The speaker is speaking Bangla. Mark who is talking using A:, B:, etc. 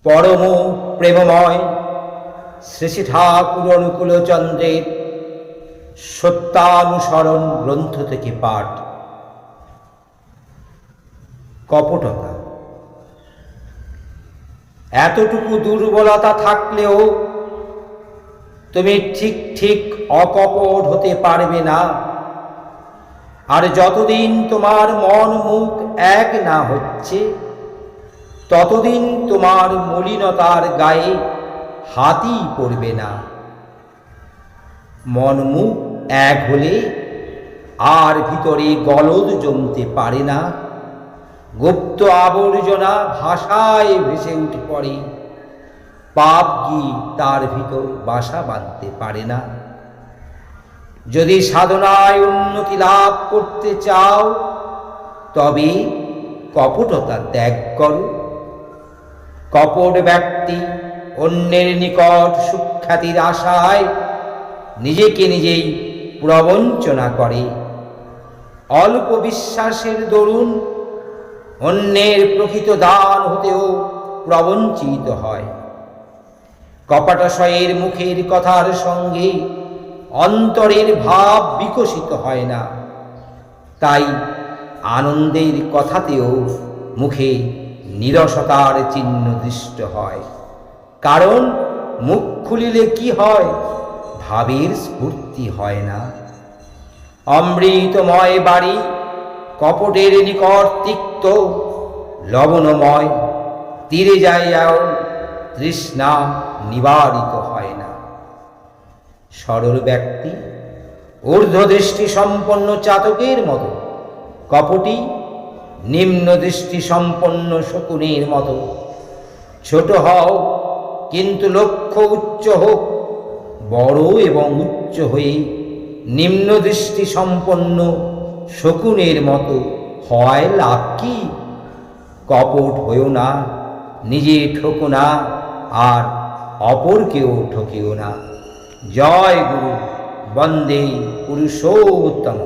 A: পরম প্রেমময় শ্রী শ্রী ঠাকুর অনুকূলচন্দ্রের সত্যানুসরণ গ্রন্থ থেকে পাঠ। কপটতা। এতটুকু দুর্বলতা থাকলেও তুমি ঠিক ঠিক অকপট হতে পারবে না। আর যতদিন তোমার মন মুখ এক না হচ্ছে, ততদিন তোমার মলিনতার গায়ে হাতই পড়বে না। মন মুখ এক হলে আর ভিতরে গলদ জমতে পারে না। গুপ্ত আবর্জনা ভাষায় ভেসে উঠে পড়ে। পাপ কি তার ভিতর বাসা বাঁধতে পারে না। যদি সাধনায় উন্নতি লাভ করতে চাও, তবে কপটতা ত্যাগ করো। কপট ব্যক্তি অন্যের নিকট সুখ্যাতির আশায় নিজেকে নিজেই প্রবঞ্চনা করে। অল্প বিশ্বাসের দরুন অন্যের প্রকৃত দান হতেও প্রবঞ্চিত হয়। কপটাশয়ের মুখের কথার সঙ্গে অন্তরের ভাব বিকশিত হয় না। তাই আনন্দের কথাতেও মুখে নীরসতার চিহ্ন দৃষ্ট হয়। কারণ মুখ খুলিলে কি হয়, ভাবের স্ফূর্তি হয় না। অমৃতময় বাড়ি কপটের নিকট তিক্ত, লবণময় তীরে যাইয়াও তৃষ্ণা নিবারিত হয় না। সরল ব্যক্তি ঊর্ধ্বদৃষ্টি সম্পন্ন চাতকের মতো, কপটী নিম্ন দৃষ্টি সম্পন্ন শকুনের মতো। ছোট হও কিন্তু লক্ষ্য উচ্চ হোক। বড় এবং উচ্চ হয়ে নিম্ন দৃষ্টি সম্পন্ন শকুনের মতো হয় লাভ কি? কপট হইও না, নিজে ঠকো না, আর অপরকেও ঠকিও না। জয় গুরু। বন্দে পুরুষোত্তম।